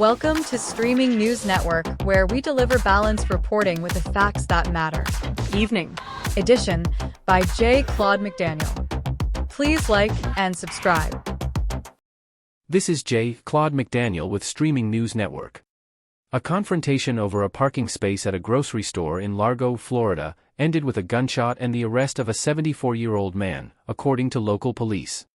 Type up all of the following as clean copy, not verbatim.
Welcome to Streaming News Network, where we deliver balanced reporting with the facts that matter. Evening Edition by J. Claude McDaniel. Please like and subscribe. This is J. Claude McDaniel with Streaming News Network. A confrontation over a parking space at a grocery store in Largo, Florida, ended with a gunshot and the arrest of a 74-year-old man, according to local police.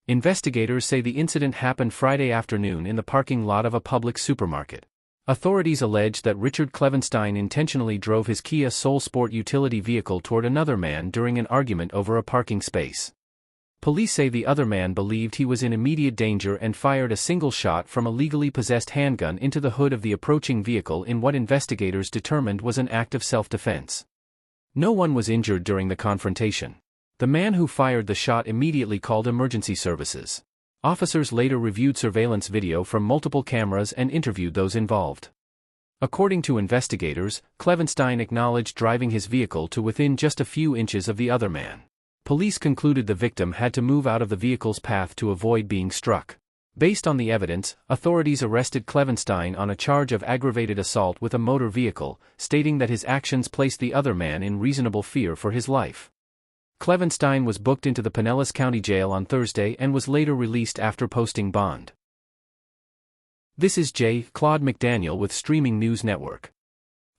Investigators say the incident happened Friday afternoon in the parking lot of a public supermarket. Authorities allege that Richard Clevenstein intentionally drove his Kia Soul Sport utility vehicle toward another man during an argument over a parking space. Police say the other man believed he was in immediate danger and fired a single shot from a legally possessed handgun into the hood of the approaching vehicle in what investigators determined was an act of self-defense. No one was injured during the confrontation. The man who fired the shot immediately called emergency services. Officers later reviewed surveillance video from multiple cameras and interviewed those involved. According to investigators, Clevenstein acknowledged driving his vehicle to within just a few inches of the other man. Police concluded the victim had to move out of the vehicle's path to avoid being struck. Based on the evidence, authorities arrested Clevenstein on a charge of aggravated assault with a motor vehicle, stating that his actions placed the other man in reasonable fear for his life. Clevenstein was booked into the Pinellas County Jail on Thursday and was later released after posting bond. This is J. Claude McDaniel with Streaming News Network.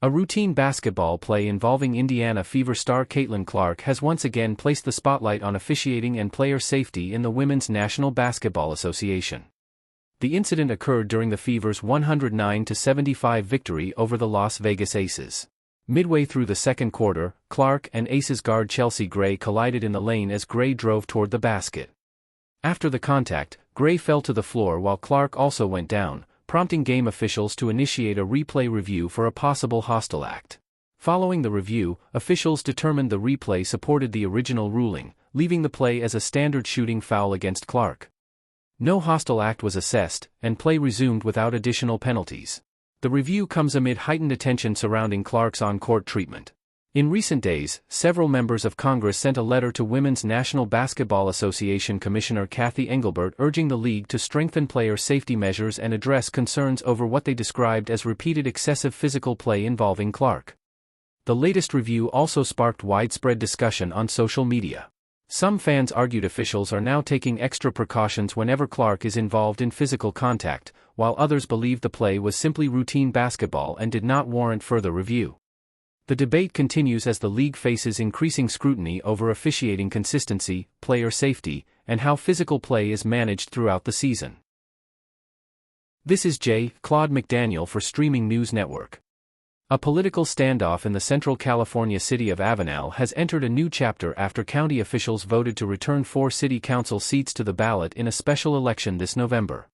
A routine basketball play involving Indiana Fever star Caitlin Clark has once again placed the spotlight on officiating and player safety in the Women's National Basketball Association. The incident occurred during the Fever's 109-75 victory over the Las Vegas Aces. Midway through the second quarter, Clark and Aces guard Chelsea Gray collided in the lane as Gray drove toward the basket. After the contact, Gray fell to the floor while Clark also went down, prompting game officials to initiate a replay review for a possible hostile act. Following the review, officials determined the replay supported the original ruling, leaving the play as a standard shooting foul against Clark. No hostile act was assessed, and play resumed without additional penalties. The review comes amid heightened attention surrounding Clark's on-court treatment. In recent days, several members of Congress sent a letter to Women's National Basketball Association Commissioner Kathy Engelbert urging the league to strengthen player safety measures and address concerns over what they described as repeated excessive physical play involving Clark. The latest review also sparked widespread discussion on social media. Some fans argued officials are now taking extra precautions whenever Clark is involved in physical contact, while others believed the play was simply routine basketball and did not warrant further review. The debate continues as the league faces increasing scrutiny over officiating consistency, player safety, and how physical play is managed throughout the season. This is J. Claude McDaniel for Streaming News Network. A political standoff in the central California city of Avenal has entered a new chapter after county officials voted to return 4 city council seats to the ballot in a special election this November.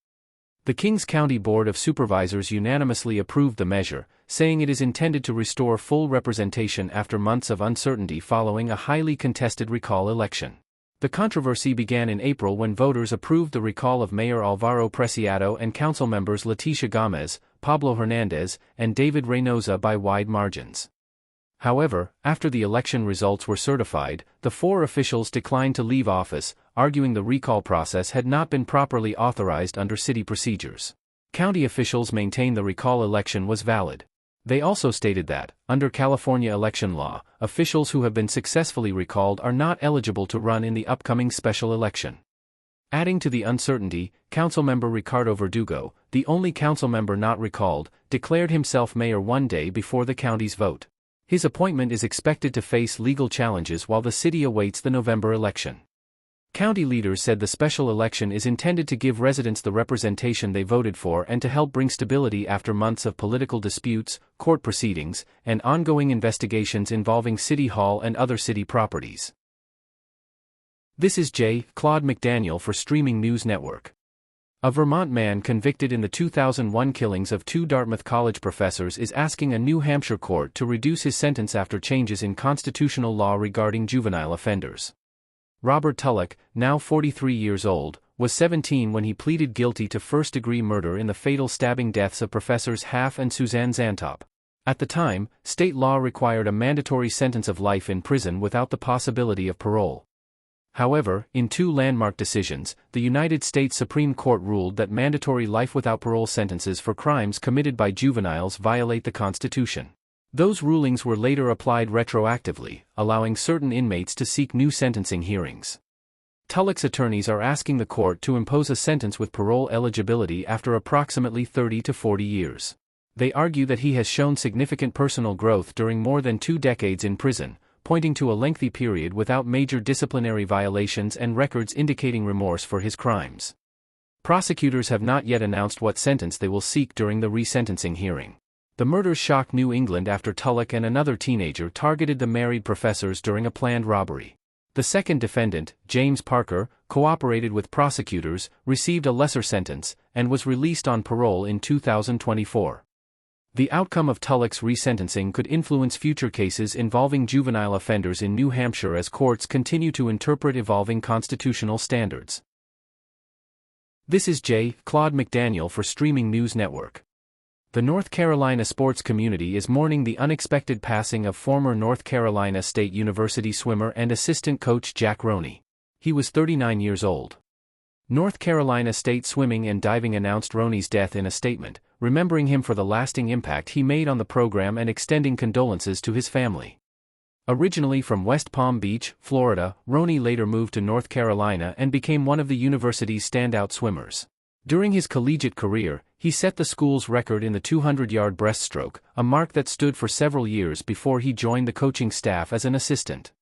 The Kings County Board of Supervisors unanimously approved the measure, saying it is intended to restore full representation after months of uncertainty following a highly contested recall election. The controversy began in April when voters approved the recall of Mayor Alvaro Preciado and council members Leticia Gomez, Pablo Hernandez, and David Reynosa by wide margins. However, after the election results were certified, the 4 officials declined to leave office, arguing the recall process had not been properly authorized under city procedures. County officials maintained the recall election was valid. They also stated that, under California election law, officials who have been successfully recalled are not eligible to run in the upcoming special election. Adding to the uncertainty, Councilmember Ricardo Verdugo, the only councilmember not recalled, declared himself mayor one day before the county's vote. His appointment is expected to face legal challenges while the city awaits the November election. County leaders said the special election is intended to give residents the representation they voted for and to help bring stability after months of political disputes, court proceedings, and ongoing investigations involving City Hall and other city properties. This is J. Claude McDaniel for Streaming News Network. A Vermont man convicted in the 2001 killings of 2 Dartmouth College professors is asking a New Hampshire court to reduce his sentence after changes in constitutional law regarding juvenile offenders. Robert Tulloch, now 43 years old, was 17 when he pleaded guilty to first-degree murder in the fatal stabbing deaths of Professors Half and Suzanne Zantop. At the time, state law required a mandatory sentence of life in prison without the possibility of parole. However, in two landmark decisions, the United States Supreme Court ruled that mandatory life without parole sentences for crimes committed by juveniles violate the Constitution. Those rulings were later applied retroactively, allowing certain inmates to seek new sentencing hearings. Tulloch's attorneys are asking the court to impose a sentence with parole eligibility after approximately 30 to 40 years. They argue that he has shown significant personal growth during more than 2 decades in prison, pointing to a lengthy period without major disciplinary violations and records indicating remorse for his crimes. Prosecutors have not yet announced what sentence they will seek during the resentencing hearing. The murders shocked New England after Tulloch and another teenager targeted the married professors during a planned robbery. The second defendant, James Parker, cooperated with prosecutors, received a lesser sentence, and was released on parole in 2024. The outcome of Tulloch's resentencing could influence future cases involving juvenile offenders in New Hampshire as courts continue to interpret evolving constitutional standards. This is Claude McDaniel for Streaming News Network. The North Carolina sports community is mourning the unexpected passing of former North Carolina State University swimmer and assistant coach Jack Roney. He was 39 years old. North Carolina State Swimming and Diving announced Roney's death in a statement, remembering him for the lasting impact he made on the program and extending condolences to his family. Originally from West Palm Beach, Florida, Roney later moved to North Carolina and became one of the university's standout swimmers. During his collegiate career, he set the school's record in the 200-yard breaststroke, a mark that stood for several years before he joined the coaching staff as an assistant.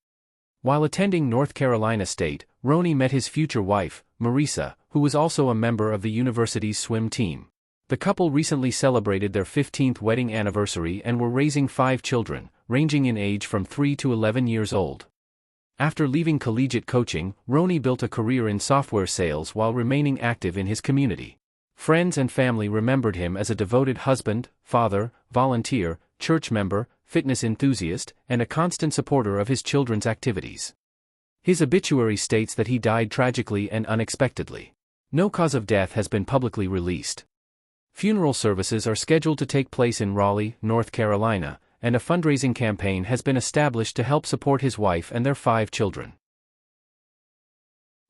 While attending North Carolina State, Roney met his future wife, Marisa, who was also a member of the university's swim team. The couple recently celebrated their 15th wedding anniversary and were raising 5 children, ranging in age from 3 to 11 years old. After leaving collegiate coaching, Roney built a career in software sales while remaining active in his community. Friends and family remembered him as a devoted husband, father, volunteer, church member, fitness enthusiast, and a constant supporter of his children's activities. His obituary states that he died tragically and unexpectedly. No cause of death has been publicly released. Funeral services are scheduled to take place in Raleigh, North Carolina, and a fundraising campaign has been established to help support his wife and their 5 children.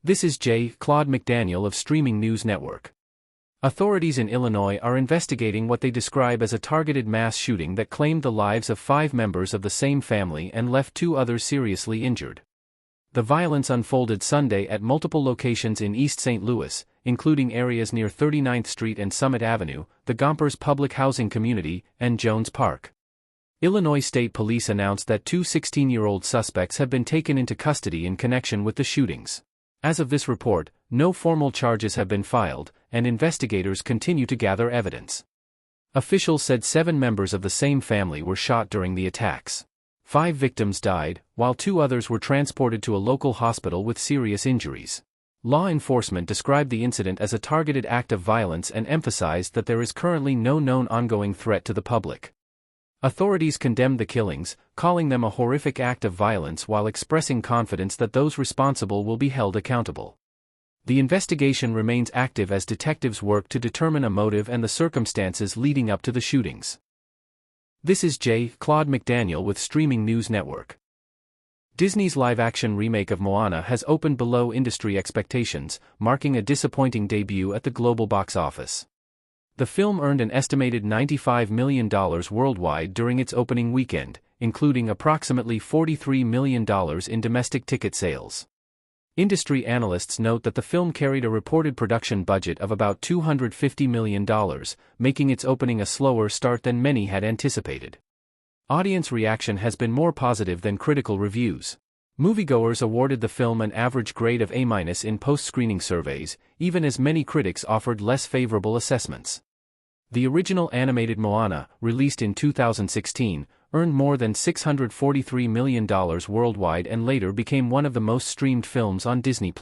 This is Claude McDaniel of Streaming News Network. Authorities in Illinois are investigating what they describe as a targeted mass shooting that claimed the lives of 5 members of the same family and left 2 others seriously injured. The violence unfolded Sunday at multiple locations in East St. Louis, including areas near 39th Street and Summit Avenue, the Gompers public housing community, and Jones Park. Illinois State Police announced that 2 16-year-old suspects have been taken into custody in connection with the shootings. As of this report, no formal charges have been filed, and investigators continue to gather evidence. Officials said 7 members of the same family were shot during the attacks. 5 victims died, while 2 others were transported to a local hospital with serious injuries. Law enforcement described the incident as a targeted act of violence and emphasized that there is currently no known ongoing threat to the public. Authorities condemned the killings, calling them a horrific act of violence while expressing confidence that those responsible will be held accountable. The investigation remains active as detectives work to determine a motive and the circumstances leading up to the shootings. This is Claude McDaniel with Streaming News Network. Disney's live-action remake of Moana has opened below industry expectations, marking a disappointing debut at the global box office. The film earned an estimated $95 million worldwide during its opening weekend, including approximately $43 million in domestic ticket sales. Industry analysts note that the film carried a reported production budget of about $250 million, making its opening a slower start than many had anticipated. Audience reaction has been more positive than critical reviews. Moviegoers awarded the film an average grade of A- in post-screening surveys, even as many critics offered less favorable assessments. The original animated Moana, released in 2016, earned more than $643 million worldwide and later became one of the most streamed films on Disney+.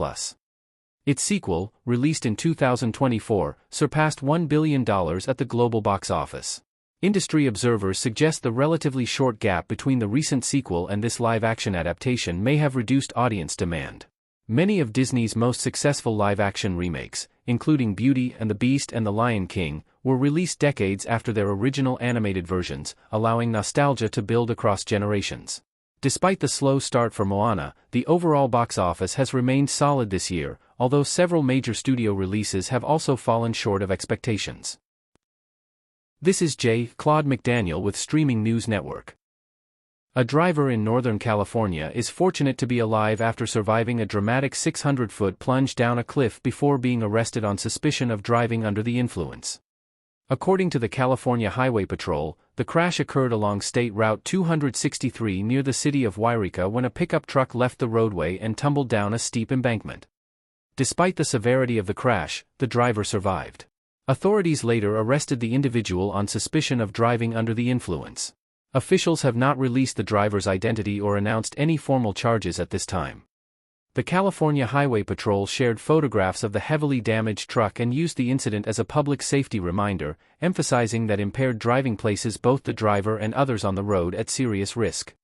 Its sequel, released in 2024, surpassed $1 billion at the global box office. Industry observers suggest the relatively short gap between the recent sequel and this live-action adaptation may have reduced audience demand. Many of Disney's most successful live-action remakes, including Beauty and the Beast and The Lion King, were released decades after their original animated versions, allowing nostalgia to build across generations. Despite the slow start for Moana, the overall box office has remained solid this year, although several major studio releases have also fallen short of expectations. This is Claude McDaniel with Streaming News Network. A driver in Northern California is fortunate to be alive after surviving a dramatic 600-foot plunge down a cliff before being arrested on suspicion of driving under the influence. According to the California Highway Patrol, the crash occurred along State Route 263 near the city of Wairika when a pickup truck left the roadway and tumbled down a steep embankment. Despite the severity of the crash, the driver survived. Authorities later arrested the individual on suspicion of driving under the influence. Officials have not released the driver's identity or announced any formal charges at this time. The California Highway Patrol shared photographs of the heavily damaged truck and used the incident as a public safety reminder, emphasizing that impaired driving places both the driver and others on the road at serious risk.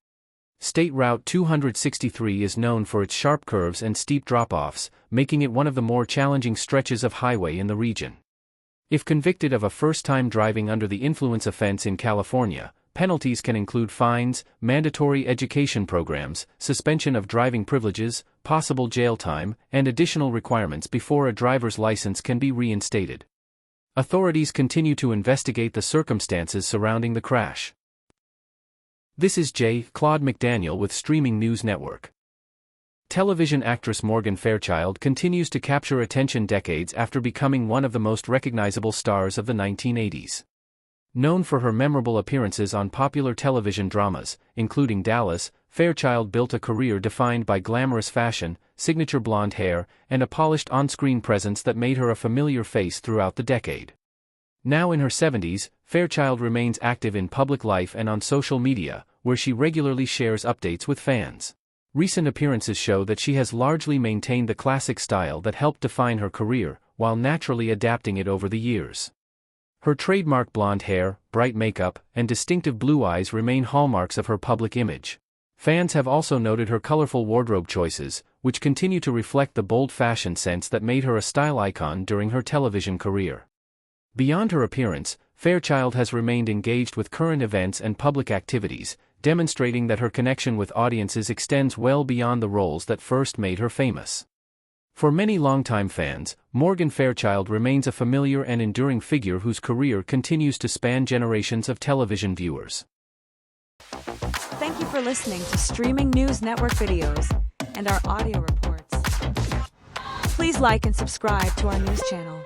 State Route 263 is known for its sharp curves and steep drop-offs, making it one of the more challenging stretches of highway in the region. If convicted of a first-time driving under the influence offense in California, penalties can include fines, mandatory education programs, suspension of driving privileges, possible jail time, and additional requirements before a driver's license can be reinstated. Authorities continue to investigate the circumstances surrounding the crash. This is Claude McDaniel with Streaming News Network. Television actress Morgan Fairchild continues to capture attention decades after becoming one of the most recognizable stars of the 1980s. Known for her memorable appearances on popular television dramas, including Dallas, Fairchild built a career defined by glamorous fashion, signature blonde hair, and a polished on-screen presence that made her a familiar face throughout the decade. Now in her 70s, Fairchild remains active in public life and on social media, where she regularly shares updates with fans. Recent appearances show that she has largely maintained the classic style that helped define her career, while naturally adapting it over the years. Her trademark blonde hair, bright makeup, and distinctive blue eyes remain hallmarks of her public image. Fans have also noted her colorful wardrobe choices, which continue to reflect the bold fashion sense that made her a style icon during her television career. Beyond her appearance, Fairchild has remained engaged with current events and public activities, demonstrating that her connection with audiences extends well beyond the roles that first made her famous. For many longtime fans, Morgan Fairchild remains a familiar and enduring figure whose career continues to span generations of television viewers. Thank you for listening to Streaming News Network videos and our audio reports. Please like and subscribe to our news channel.